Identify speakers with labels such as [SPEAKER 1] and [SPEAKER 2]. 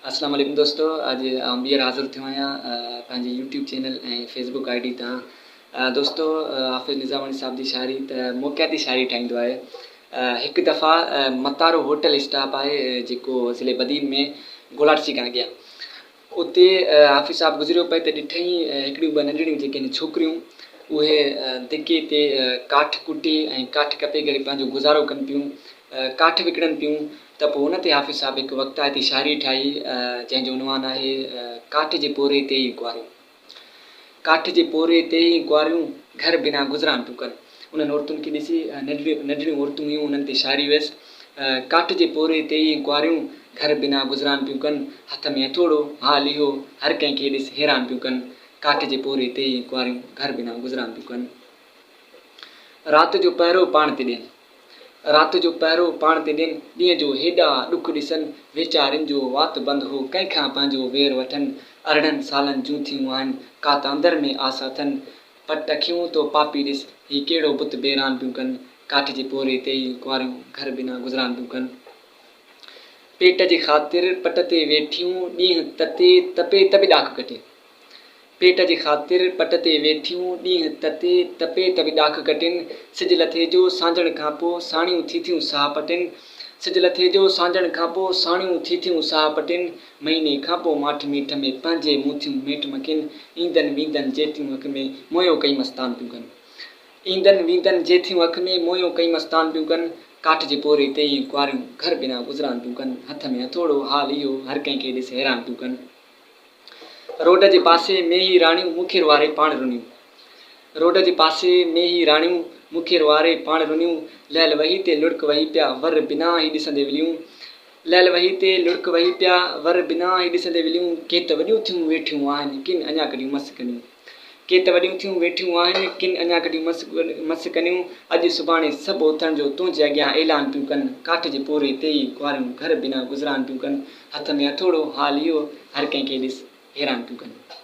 [SPEAKER 1] अस्सलाम वालेकुम दोस्तों। आज ॿीहर हाज़िर थियो आहियां पंहिंजे यूट्यूब चैनल ऐं फेसबुक ID तां। दोस्तों, हाफ़िज़ निज़ामनी साहब जी शाइरी त मौक़ियाती शाइरी ठाहींदो आहे। हिकु दफ़ा मतारो होटल स्टाफ आहे जेको ज़िले बदीन में गोलाटसी खां अॻियां, उते हाफ़िज़ साहब गुज़रियो पए त ॾिठईं हिकिड़ियूं ॿ नंढड़ियूं जेके आहिनि छोकिरियूं, उहे धिके ते काठ कुटे ऐं काठ कपे करे पंहिंजो गुज़ारो कनि पियूं, काठ विकिणनि पियूं। त पोइ हुन ते हाफ़िज़ साहब हिकु वक़्ताइती शाइरी ठाही जंहिंजो उनवान आहे काठ जे पोरे ते ई कुआरियूं। काठ जे पोरे ते ई कुआरियूं घर बिना गुज़रान पियूं कनि। उन्हनि औरतुनि खे ॾिसी नंढड़ियूं औरतूं हुयूं, उन्हनि ते शाइरी हुयसि, काठ जे पोरे ते ई कुआरियूं घर बिना गुज़रान पियूं कनि, हथ में हथोड़ो हाल इहो हर कंहिंखे ॾिस हैरान पियूं कनि। काठ जे पोरे ते ई कुआरियूं घर बिना गुज़रान पियूं कनि। राति जो पहिरो पाण ते ॾियनि, राति जो पहिरो पाण ते ॾियनि, ॾींहं जो हेॾा ॾुख ॾिसनि, वीचारियुनि जो वात बंदि हो कंहिंखां पंहिंजो वेर वठनि। अरिड़हनि सालनि जूं थियूं आहिनि का त अंदरि में आस अथनि, पट अखियूं तो पापी ॾिस हीउ कहिड़ो बुत बेरान पियूं कनि। काठ जे पोरे ते ई कुआरियूं घर बिना गुज़रान पियूं कनि। पेट जे ख़ातिर पट ते वेठियूं ॾींहं तते तपे तबे ॾाख कटे, पेट जे ख़ातिर पट ते वेठियूं ॾींहं तते तपे तबे ॾाख कटिन। सिज लथे जो सांझण खां पोइ साणियूं थी थियूं साह पटिन, सिज लथे जो सांझण खां पोइ साणियूं थी थियूं साह पटिन। महीने खां पोइ माठ मीठ में पंहिंजे मुथियूं मेट मकिन, ईंदनि वींदनि जेतियूं अख में मोयो कई मस्तान पियूं कनि, ईंदनि वींदनि जेतियूं अख में मोयो कई मस्तान पियूं कनि। काठ जे पोरे ते ई कुआरियूं घर बिना गुज़रान पियूं कनि, हथ में हथोड़ो हाल इहो हर कंहिंखे ॾिस हैरान पियूं कनि। रोड जे पासे में ई राणियूं मुखेर वारे पाण रुनियूं, रोड जे पासे में ई राणियूं मुखेर वारे पाण रुनियूं। लहल वही ते लुड़क वही पिया वर बिना ई ॾिसंदे विलियूं, लहल वही ते लुड़क वही पिया वर बिना ई ॾिसंदे विलियूं। के त वॾियूं थियूं वेठियूं आहिनि किन अञा कॾहिं मस कनियूं, के त वॾियूं थियूं वेठियूं आहिनि किन अञा कॾहिं मस कनियूं। अॼु सुभाणे सभु उथण जो तुंहिंजे अॻियां ऐलान पियूं कनि। काठ जे पोरे ते ई कुआरियूं घर बिना गुज़रान पियूं कनि, हथ में हथोड़ो हाल इहो हर कंहिंखे ॾिस हैरान पियूं कनि।